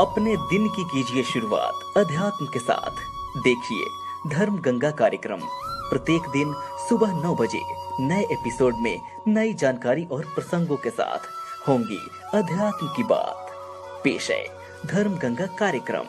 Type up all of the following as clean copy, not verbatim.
अपने दिन की कीजिए शुरुआत अध्यात्म के साथ। देखिए धर्म गंगा कार्यक्रम प्रत्येक दिन सुबह 9 बजे नए एपिसोड में नई जानकारी और प्रसंगों के साथ होंगी अध्यात्म की बात। पेश है धर्म गंगा कार्यक्रम।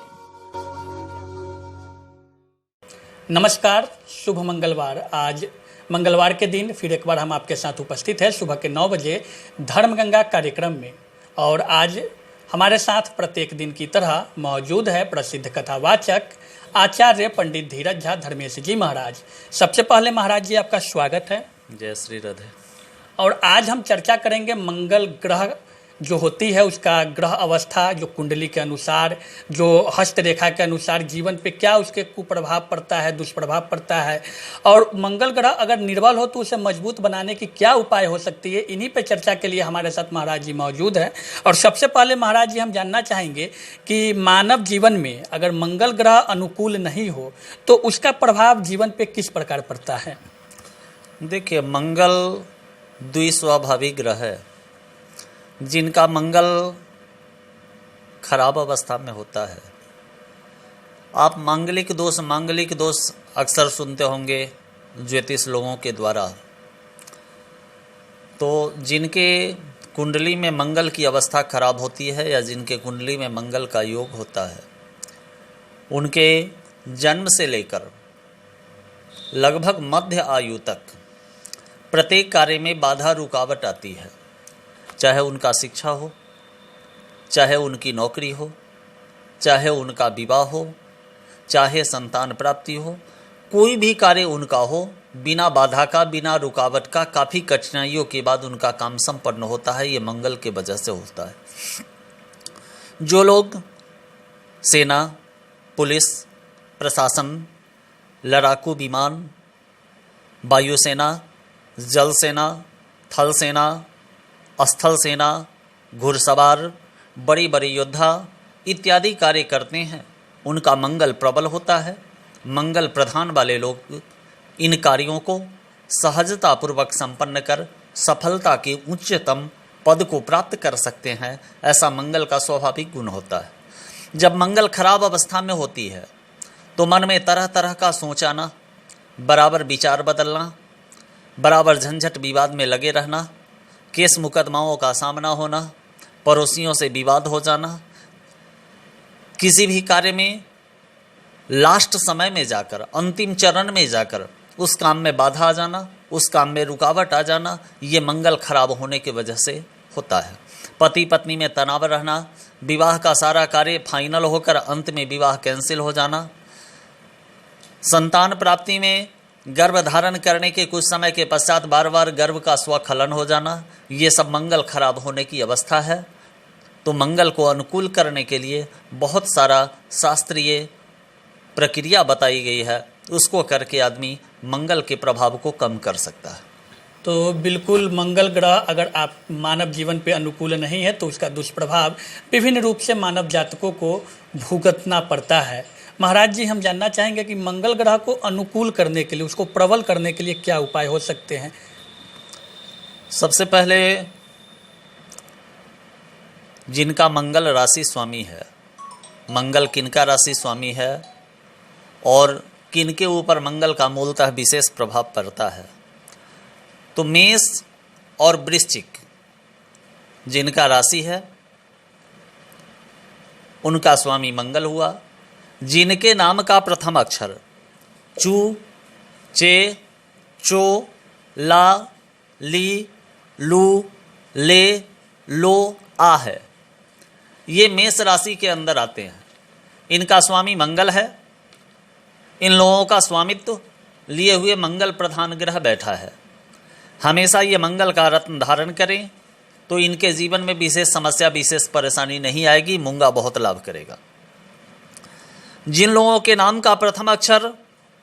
नमस्कार, शुभ मंगलवार। आज मंगलवार के दिन फिर एक बार हम आपके साथ उपस्थित हैं सुबह के 9 बजे धर्म गंगा कार्यक्रम में। और आज हमारे साथ प्रत्येक दिन की तरह मौजूद है प्रसिद्ध कथावाचक आचार्य पंडित धीरज झा धर्मेश जी महाराज। सबसे पहले महाराज जी आपका स्वागत है। जय श्री राधे। और आज हम चर्चा करेंगे मंगल ग्रह जो होती है उसका ग्रह अवस्था, जो कुंडली के अनुसार, जो हस्तरेखा के अनुसार जीवन पे क्या उसके कुप्रभाव पड़ता है, दुष्प्रभाव पड़ता है, और मंगल ग्रह अगर निर्बल हो तो उसे मजबूत बनाने की क्या उपाय हो सकती है। इन्हीं पे चर्चा के लिए हमारे साथ महाराज जी मौजूद हैं। और सबसे पहले महाराज जी हम जानना चाहेंगे कि मानव जीवन में अगर मंगल ग्रह अनुकूल नहीं हो तो उसका प्रभाव जीवन पे किस प्रकार पड़ता है। देखिए, मंगल द्विस्वाभाविक ग्रह है जिनका मंगल खराब अवस्था में होता है। आप मांगलिक दोष अक्सर सुनते होंगे ज्योतिष लोगों के द्वारा। तो जिनके कुंडली में मंगल की अवस्था खराब होती है या जिनके कुंडली में मंगल का योग होता है, उनके जन्म से लेकर लगभग मध्य आयु तक प्रत्येक कार्य में बाधा रुकावट आती है। चाहे उनका शिक्षा हो, चाहे उनकी नौकरी हो, चाहे उनका विवाह हो, चाहे संतान प्राप्ति हो, कोई भी कार्य उनका हो, बिना बाधा का, बिना रुकावट का, काफ़ी कठिनाइयों के बाद उनका काम संपन्न होता है। ये मंगल के वजह से होता है। जो लोग सेना, पुलिस, प्रशासन, लड़ाकू विमान, वायुसेना, जल सेना, थल सेना, स्थल सेना, घुड़सवार, बड़ी बड़ी योद्धा इत्यादि कार्य करते हैं, उनका मंगल प्रबल होता है। मंगल प्रधान वाले लोग इन कार्यों को सहजतापूर्वक संपन्न कर सफलता के उच्चतम पद को प्राप्त कर सकते हैं। ऐसा मंगल का स्वाभाविक गुण होता है। जब मंगल खराब अवस्था में होती है तो मन में तरह तरह का सोचाना, बराबर विचार बदलना, बराबर झंझट विवाद में लगे रहना, केस मुकदमाओं का सामना होना, पड़ोसियों से विवाद हो जाना, किसी भी कार्य में लास्ट समय में जाकर, अंतिम चरण में जाकर उस काम में बाधा आ जाना, उस काम में रुकावट आ जाना, ये मंगल खराब होने की वजह से होता है। पति पत्नी में तनाव रहना, विवाह का सारा कार्य फाइनल होकर अंत में विवाह कैंसिल हो जाना, संतान प्राप्ति में गर्भ धारण करने के कुछ समय के पश्चात बार बार गर्भ का स्वखलन हो जाना, ये सब मंगल खराब होने की अवस्था है। तो मंगल को अनुकूल करने के लिए बहुत सारा शास्त्रीय प्रक्रिया बताई गई है, उसको करके आदमी मंगल के प्रभाव को कम कर सकता है। तो बिल्कुल मंगल ग्रह अगर आप मानव जीवन पे अनुकूल नहीं है तो उसका दुष्प्रभाव विभिन्न रूप से मानव जातकों को भुगतना पड़ता है। महाराज जी हम जानना चाहेंगे कि मंगल ग्रह को अनुकूल करने के लिए, उसको प्रबल करने के लिए क्या उपाय हो सकते हैं। सबसे पहले जिनका मंगल राशि स्वामी है, मंगल किनका राशि स्वामी है और किनके ऊपर मंगल का मूलतः विशेष प्रभाव पड़ता है, तो मेष और वृश्चिक जिनका राशि है उनका स्वामी मंगल हुआ। जिनके नाम का प्रथम अक्षर चू, चे, चो, ला, ली, लू, ले, लो, आ है, ये मेष राशि के अंदर आते हैं। इनका स्वामी मंगल है। इन लोगों का स्वामित्व लिए हुए मंगल प्रधान ग्रह बैठा है। हमेशा ये मंगल का रत्न धारण करें तो इनके जीवन में विशेष समस्या, विशेष परेशानी नहीं आएगी। मूंगा बहुत लाभ करेगा। जिन लोगों के नाम का प्रथम अक्षर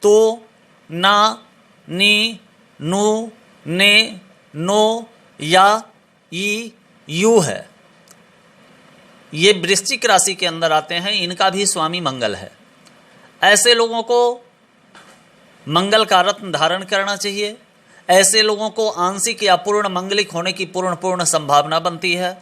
तो, ना, नी, नु, ने, नो या ई, यू है, ये वृश्चिक राशि के अंदर आते हैं। इनका भी स्वामी मंगल है। ऐसे लोगों को मंगल का रत्न धारण करना चाहिए। ऐसे लोगों को आंशिक या पूर्ण मंगलिक होने की पूर्ण संभावना बनती है।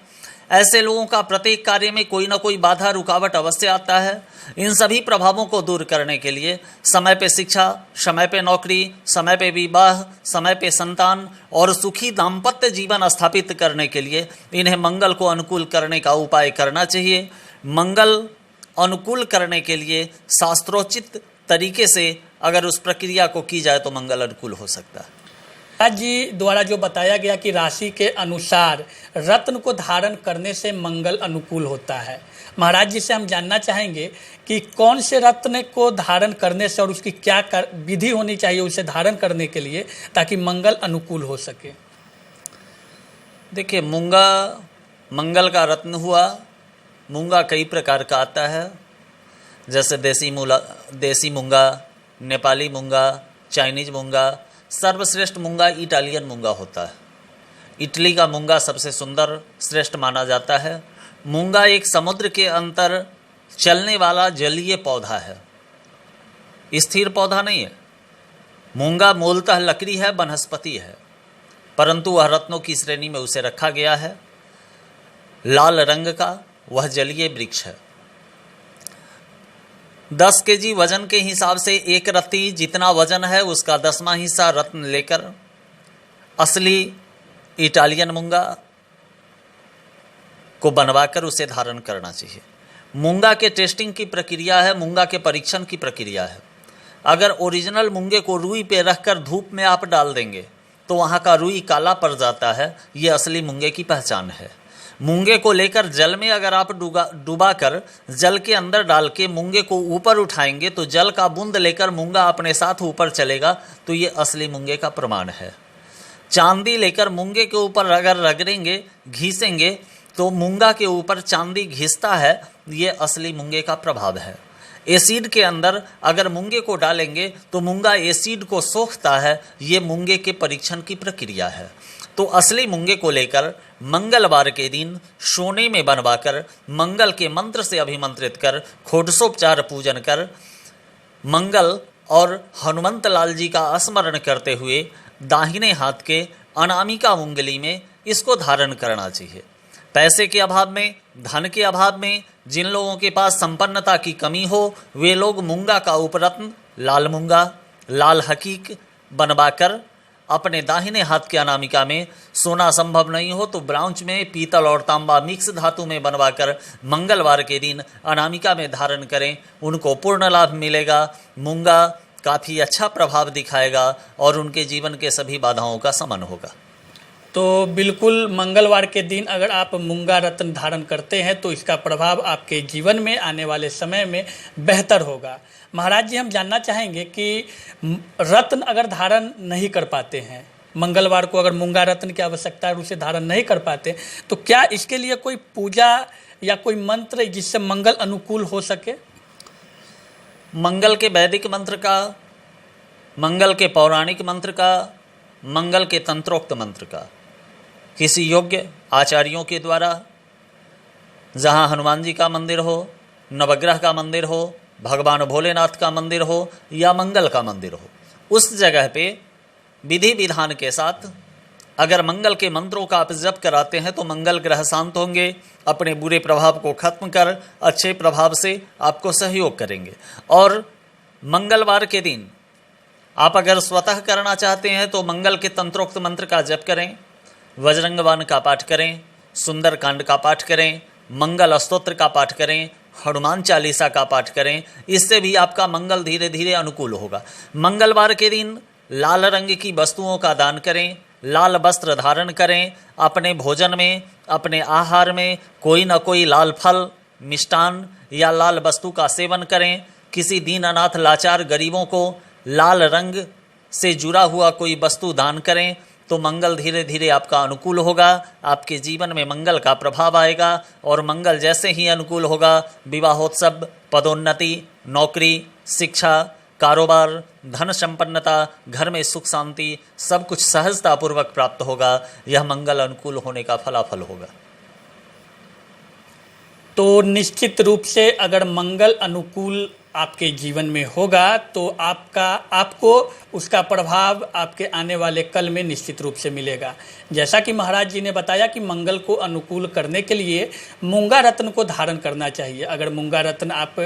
ऐसे लोगों का प्रत्येक कार्य में कोई ना कोई बाधा रुकावट अवश्य आता है। इन सभी प्रभावों को दूर करने के लिए समय पे शिक्षा, समय पे नौकरी, समय पे विवाह, समय पे संतान और सुखी दाम्पत्य जीवन स्थापित करने के लिए इन्हें मंगल को अनुकूल करने का उपाय करना चाहिए। मंगल अनुकूल करने के लिए शास्त्रोचित तरीके से अगर उस प्रक्रिया को की जाए तो मंगल अनुकूल हो सकता है। महाराज जी द्वारा जो बताया गया कि राशि के अनुसार रत्न को धारण करने से मंगल अनुकूल होता है, महाराज जी से हम जानना चाहेंगे कि कौन से रत्न को धारण करने से और उसकी क्या विधि होनी चाहिए उसे धारण करने के लिए ताकि मंगल अनुकूल हो सके। देखिए, मूंगा मंगल का रत्न हुआ। मूंगा कई प्रकार का आता है, जैसे देसी मूंगा, नेपाली मूंगा, चाइनीज मूंगा। सर्वश्रेष्ठ मूंगा इटालियन मूंगा होता है। इटली का मूंगा सबसे सुंदर श्रेष्ठ माना जाता है। मूंगा एक समुद्र के अंतर चलने वाला जलीय पौधा है, स्थिर पौधा नहीं है। मूंगा मूलतः लकड़ी है, वनस्पति है, परंतु वह रत्नों की श्रेणी में उसे रखा गया है। लाल रंग का वह जलीय वृक्ष है। 10 केजी वजन के हिसाब से एक रत्ती जितना वजन है उसका 10वां हिस्सा रत्न लेकर असली इटालियन मूंगा को बनवाकर उसे धारण करना चाहिए। मूंगा के टेस्टिंग की प्रक्रिया है, मूंगा के परीक्षण की प्रक्रिया है। अगर ओरिजिनल मूंगे को रुई पे रखकर धूप में आप डाल देंगे तो वहाँ का रुई काला पड़ जाता है, ये असली मूंगे की पहचान है। मूंगे को लेकर जल में अगर आप डुबा कर जल के अंदर डाल के मूंगे को ऊपर उठाएंगे तो जल का बूंद लेकर मूंगा अपने साथ ऊपर चलेगा, तो ये असली मूंगे का प्रमाण है। चांदी लेकर मूंगे के ऊपर अगर रगड़ेंगे, घिसेंगे तो मूंगा के ऊपर चांदी घिसता है, ये असली मूंगे का प्रभाव है। एसिड के अंदर अगर मूंगे को डालेंगे तो मूंगा एसिड को सोखता है, ये मूंगे के परीक्षण की प्रक्रिया है। तो असली मूंगे को लेकर मंगलवार के दिन सोने में बनवाकर मंगल के मंत्र से अभिमंत्रित कर खोटसोपचार पूजन कर मंगल और हनुमंत लाल जी का स्मरण करते हुए दाहिने हाथ के अनामिका उंगली में इसको धारण करना चाहिए। पैसे के अभाव में, धन के अभाव में जिन लोगों के पास संपन्नता की कमी हो वे लोग मूंगा का उपरत्न लाल मूंगा, लाल हकीक बनवाकर अपने दाहिने हाथ के अनामिका में, सोना संभव नहीं हो तो ब्राउंच में, पीतल और तांबा मिक्स धातु में बनवाकर मंगलवार के दिन अनामिका में धारण करें, उनको पूर्ण लाभ मिलेगा। मूंगा काफ़ी अच्छा प्रभाव दिखाएगा और उनके जीवन के सभी बाधाओं का शमन होगा। तो बिल्कुल मंगलवार के दिन अगर आप मूंगा रत्न धारण करते हैं तो इसका प्रभाव आपके जीवन में आने वाले समय में बेहतर होगा। महाराज जी, हम जानना चाहेंगे कि रत्न अगर धारण नहीं कर पाते हैं, मंगलवार को अगर मूंगा रत्न की आवश्यकता है उसे धारण नहीं कर पाते, तो क्या इसके लिए कोई पूजा या कोई मंत्र जिससे मंगल अनुकूल हो सके? मंगल के वैदिक मंत्र का, मंगल के पौराणिक मंत्र का, मंगल के तंत्रोक्त मंत्र का किसी योग्य आचार्यों के द्वारा, जहाँ हनुमान जी का मंदिर हो, नवग्रह का मंदिर हो, भगवान भोलेनाथ का मंदिर हो या मंगल का मंदिर हो, उस जगह पे विधि विधान के साथ अगर मंगल के मंत्रों का आप जप कराते हैं तो मंगल ग्रह शांत होंगे, अपने बुरे प्रभाव को खत्म कर अच्छे प्रभाव से आपको सहयोग करेंगे। और मंगलवार के दिन आप अगर स्वतः करना चाहते हैं तो मंगल के तंत्रोक्त मंत्र का जप करें, वज्रंगवान का पाठ करें, सुंदर कांड का पाठ करें, मंगल स्तोत्र का पाठ करें, हनुमान चालीसा का पाठ करें। इससे भी आपका मंगल धीरे धीरे अनुकूल होगा। मंगलवार के दिन लाल रंग की वस्तुओं का दान करें, लाल वस्त्र धारण करें, अपने भोजन में, अपने आहार में कोई न कोई लाल फल, मिष्टान या लाल वस्तु का सेवन करें। किसी दीन अनाथ लाचार गरीबों को लाल रंग से जुड़ा हुआ कोई वस्तु दान करें तो मंगल धीरे धीरे आपका अनुकूल होगा, आपके जीवन में मंगल का प्रभाव आएगा। और मंगल जैसे ही अनुकूल होगा, विवाहोत्सव, पदोन्नति, नौकरी, शिक्षा, कारोबार, धन संपन्नता, घर में सुख शांति सब कुछ सहजतापूर्वक प्राप्त होगा। यह मंगल अनुकूल होने का फलाफल होगा। तो निश्चित रूप से अगर मंगल अनुकूल आपके जीवन में होगा तो आपको उसका प्रभाव आपके आने वाले कल में निश्चित रूप से मिलेगा। जैसा कि महाराज जी ने बताया कि मंगल को अनुकूल करने के लिए मूंगा रत्न को धारण करना चाहिए। अगर मूंगा रत्न आप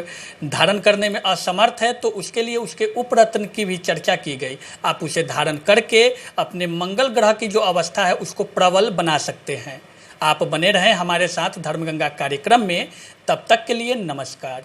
धारण करने में असमर्थ है तो उसके लिए उसके उपरत्न की भी चर्चा की गई। आप उसे धारण करके अपने मंगल ग्रह की जो अवस्था है उसको प्रबल बना सकते हैं। आप बने रहें हमारे साथ धर्मगंगा कार्यक्रम में। तब तक के लिए नमस्कार।